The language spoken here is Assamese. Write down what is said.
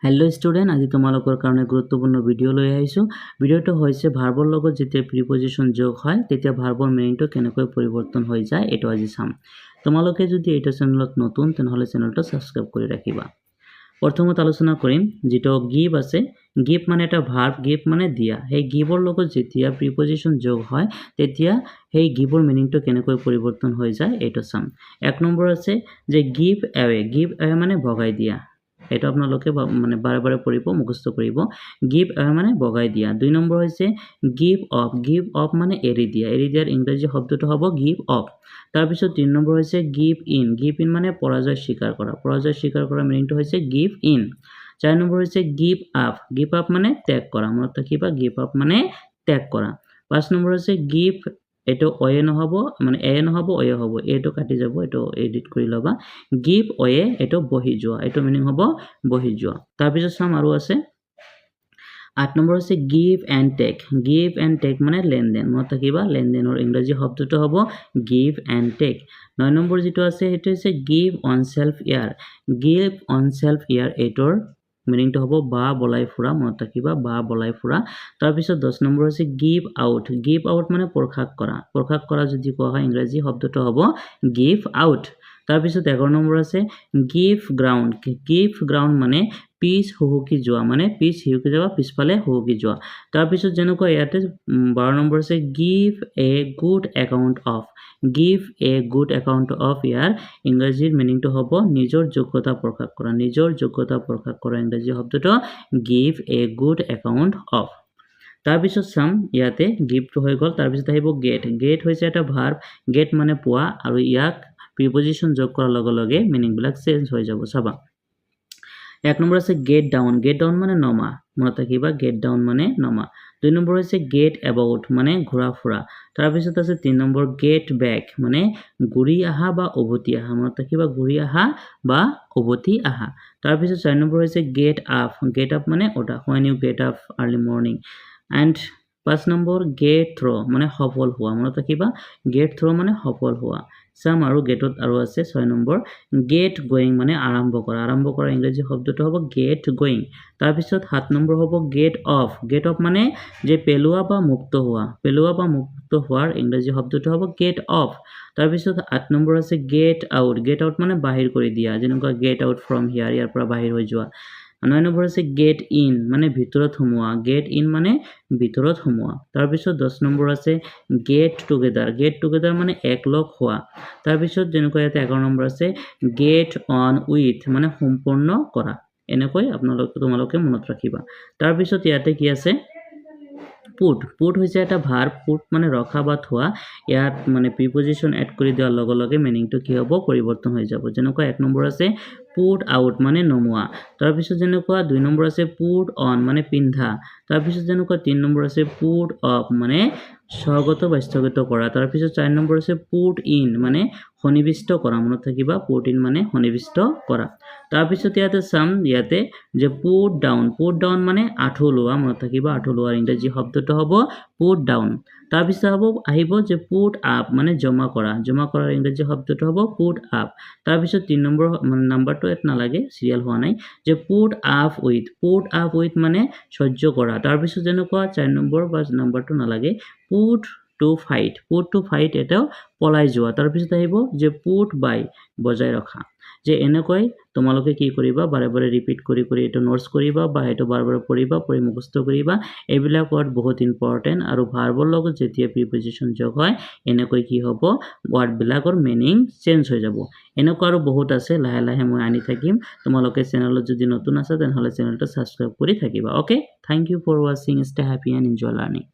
हेलो स्टूडेंट आज তোমালোকৰ কাৰণে গুৰুত্বপূৰ্ণ ভিডিও লৈ আহিছো ভিডিওটো হৈছে ভাৰ্বৰ লগত যেতিয়া প্ৰিপজিশন যোগ হয় তেতিয়া ভাৰ্বৰ মিনিংটো কেনেকৈ পৰিৱৰ্তন হৈ যায় এটো আজি চাম তোমালোকে যদি এটা চেনেলত নতুন তেনেহলে চেনেলটো সাবস্ক্রাইব কৰি ৰাখিবা প্ৰথমত আলোচনা কৰিম যেটো গিভ আছে গিভ মানে এটা ভাৰ্ব গিভ মানে দিয়া সেই গিভৰ লগত যেতিয়া প্ৰিপজিশন যোগ হয় তেতিয়া সেই গিভৰ মিনিংটো কেনেকৈ পৰিৱৰ্তন হৈ যায় এটো চাম এক নম্বৰ আছে যে গিভ এৱে মানে ভগাই দিয়া এটা আপোনালোকে মানে বাৰে বাৰে পঢ়িব মুখস্থ কৰিব গিভ মানে বগাই দিয়া দুই নম্বৰ হৈছে গিভ অফ মানে এৰি দিয়াৰ ইংৰাজী শব্দটো হ'ব গিভ অফ তাৰ পিছত তিন নম্বৰ হৈছে গিভ ইন মানে পৰাজয় স্বীকাৰ কৰা মিনিংটো হৈছে গিভ ইন চাৰ নম্বৰ হৈছে গিভ আপ মানে ত্যাগ কৰা মনত ৰাখিবা গিভ আপ মানে ত্যাগ কৰা পাঁচ নম্বৰ হৈছে গিভ এটো অয়ে নহব মানে এ নহব অয়ে হ'ব এটো কাটি যাব এটো এডিট কৰি লবা গিভ অয়ে এটো বহি যোৱা এটো মিনিং হ'ব বহি যোৱা তাৰ পিছত সাম আৰু আছে 8 নম্বৰ আছে গিভ এণ্ড টেক মানে লেনদেন মনত ৰাখিবা লেনদেনৰ ইংৰাজী শব্দটো হ'ব গিভ এণ্ড টেক 9 নম্বৰ যেটো আছে হেতু হৈছে গিভ অন সেলফ ইয়াৰ এটোৰ মিনিংটো হ'ব বা বলাই ফুৰা মনত ৰাখিবা বা বলাই ফুৰা তাৰ পিছত 10 নম্বৰ আছে গিভ আউট মানে প্ৰকাশ কৰা যদি কোৱা হয় ইংৰাজী শব্দটো হ'ব গিভ আউট তাৰ পিছত 11 নম্বৰ আছে গিভ গ্ৰাউণ্ড মানে পিছ হুহুকি যোৱা মানে পিছ হুহুকি যাবা পিছফালে হুহুকি যোৱা তাৰ পিছত যেনেকৈ ইয়াতে 12 নম্বৰ আছে give a good account of ইয়াৰ ইংৰাজীৰ মিনিংটো হ'ব নিজৰ যোগ্যতা প্ৰকাশ কৰা ইংৰাজী শব্দটো give a good account of তাৰ পিছত সাম ইয়াতে গিভটো হৈ গল তাৰ পিছত আহিব গেট হৈছে এটা ভাৰ্ব গেট মানে পোৱা আৰু ইয়াক প্ৰিপজিশন যোগ কৰাৰ লগে লগে মিনিং বিলাক চেঞ্জ হৈ যাব চাবা এক নম্বৰ আছে গেট ডাউন মানে নমা মনত ৰাখিবা গেট ডাউন মানে নমা দুই নম্বৰ হৈছে গেট এবাউট মানে ঘোৰা ফুৰা তাৰ পিছত আছে 3 নম্বৰ গেট বেক মানে ঘূৰি আহা বা উভতি আহা মনত ৰাখিবা ঘূৰি আহা বা উভতি আহা তাৰ পিছত 4 নম্বৰ হৈছে গেট আপ মানে ওঠা when you get up early morning and 5 number gate থ্ৰ মানে সফল হোৱা মনত ৰাখিবা গেট থ্ৰ মানে সফল হোৱা সাম আৰু গেটত আৰু আছে 6 নম্বৰ গেট গোইং মানে আৰম্ভ কৰা ইংৰাজী শব্দটো হ'ব গেট গোইং তাৰ পিছত 7 নম্বৰ হ'ব গেট অফ মানে যে পেলোৱা বা মুক্ত হোৱাৰ ইংৰাজী শব্দটো হ'ব গেট অফ তাৰ পিছত 8 নম্বৰ আছে গেট আউট মানে বাহিৰ কৰি দিয়া যেনেকুৱা গেট আউট ফ্ৰম হিয়াৰ ইয়াৰ পৰা বাহিৰ হৈ যোৱা 9 নম্বৰ আছে গেট ইন মানে ভিতৰত সোমোৱা তাৰ পিছত 10 নম্বৰ আছে গেট টুগেদাৰ মানে একলগ হোৱা তাৰ পিছত যেনেকৈ ইয়াতে 11 নম্বৰ আছে গেট অন উইথ মানে সম্পূৰ্ণ কৰা এনেকৈ তোমালোকে মনত ৰাখিবা তাৰ পিছত ইয়াতে কি আছে পুট হৈছে এটা ভাৰ্ব পুট মানে ৰখা বা থোৱা ইয়াত মানে প্ৰিপজিশন এড কৰি দিয়াৰ লগে লগে মিনিংটো কি হ'ব পৰিৱৰ্তন হৈ যাব যেনেকৈ 1 নম্বৰ আছে পুট আউট মানে নমোৱা তাৰ পিছত যেনেকুৱা 2 নম্বৰ আছে পুট অন মানে পিন্ধা তাৰ পিছত যেনেকুৱা 3 নম্বৰ আছে পুট অফ মানে স্বাগত বা স্থগিত কৰা তাৰ পিছত 4 নম্বৰ আছে পুট ইন মানে সন্নিবিষ্ট কৰা মনত থাকিবা পুট ইন মানে সন্নিবিষ্ট কৰা তাৰ পিছত ইয়াতে যে পুট ডাউন মানে আঁঠু লোৱা মনত থাকিবা আঁঠু লোৱাৰ ইংৰাজী শব্দটো হ'ব পুট ডাউন তাৰ পিছত আহিব যে পুট আপ মানে জমা কৰাৰ ইংৰাজী শব্দটো হ'ব পুট আপ তাৰ পিছত 3 নম্বৰ নাম্বাৰটো এত নালাগে সিৰিয়াল হোৱা নাই যে পুট আপ উইথ মানে সহ্য কৰা তাৰ পিছত যেনেকুৱা 4 নম্বৰ বা নাম্বাৰটো নালাগে পুট টু ফাইট এটাও পলাই যোৱা তাৰ পিছত আহিব যে পুট বাই বজাই ৰখা যে এনেকৈ তোমালোকে কি কৰিবা বাৰে বাৰে ৰিপিট কৰি এটো নোটস কৰিবা বা এটো বাৰে বাৰে পঢ়িবা পঢ়ি মুখস্থ কৰিবা এইবিলাক ওয়াৰ্ড বহুত ইম্পৰ্টেন্ট আৰু ভাৰ্বৰ লগত যেতিয়া প্ৰিপজিশন যোগ হয় এনেকৈ কি হ'ব ওয়াৰ্ড বিলাকৰ মিনিং চেঞ্জ হৈ যাব এনেকুৱা আৰু বহুত আছে লাহে লাহে মই আনি থাকিম তোমালোকে চেনেলত যদি নতুন আছে তেনেহলে চেনেলটো সাবস্ক্ৰাইব কৰি থাকিবা okay thank you for watching stay happy and enjoy learning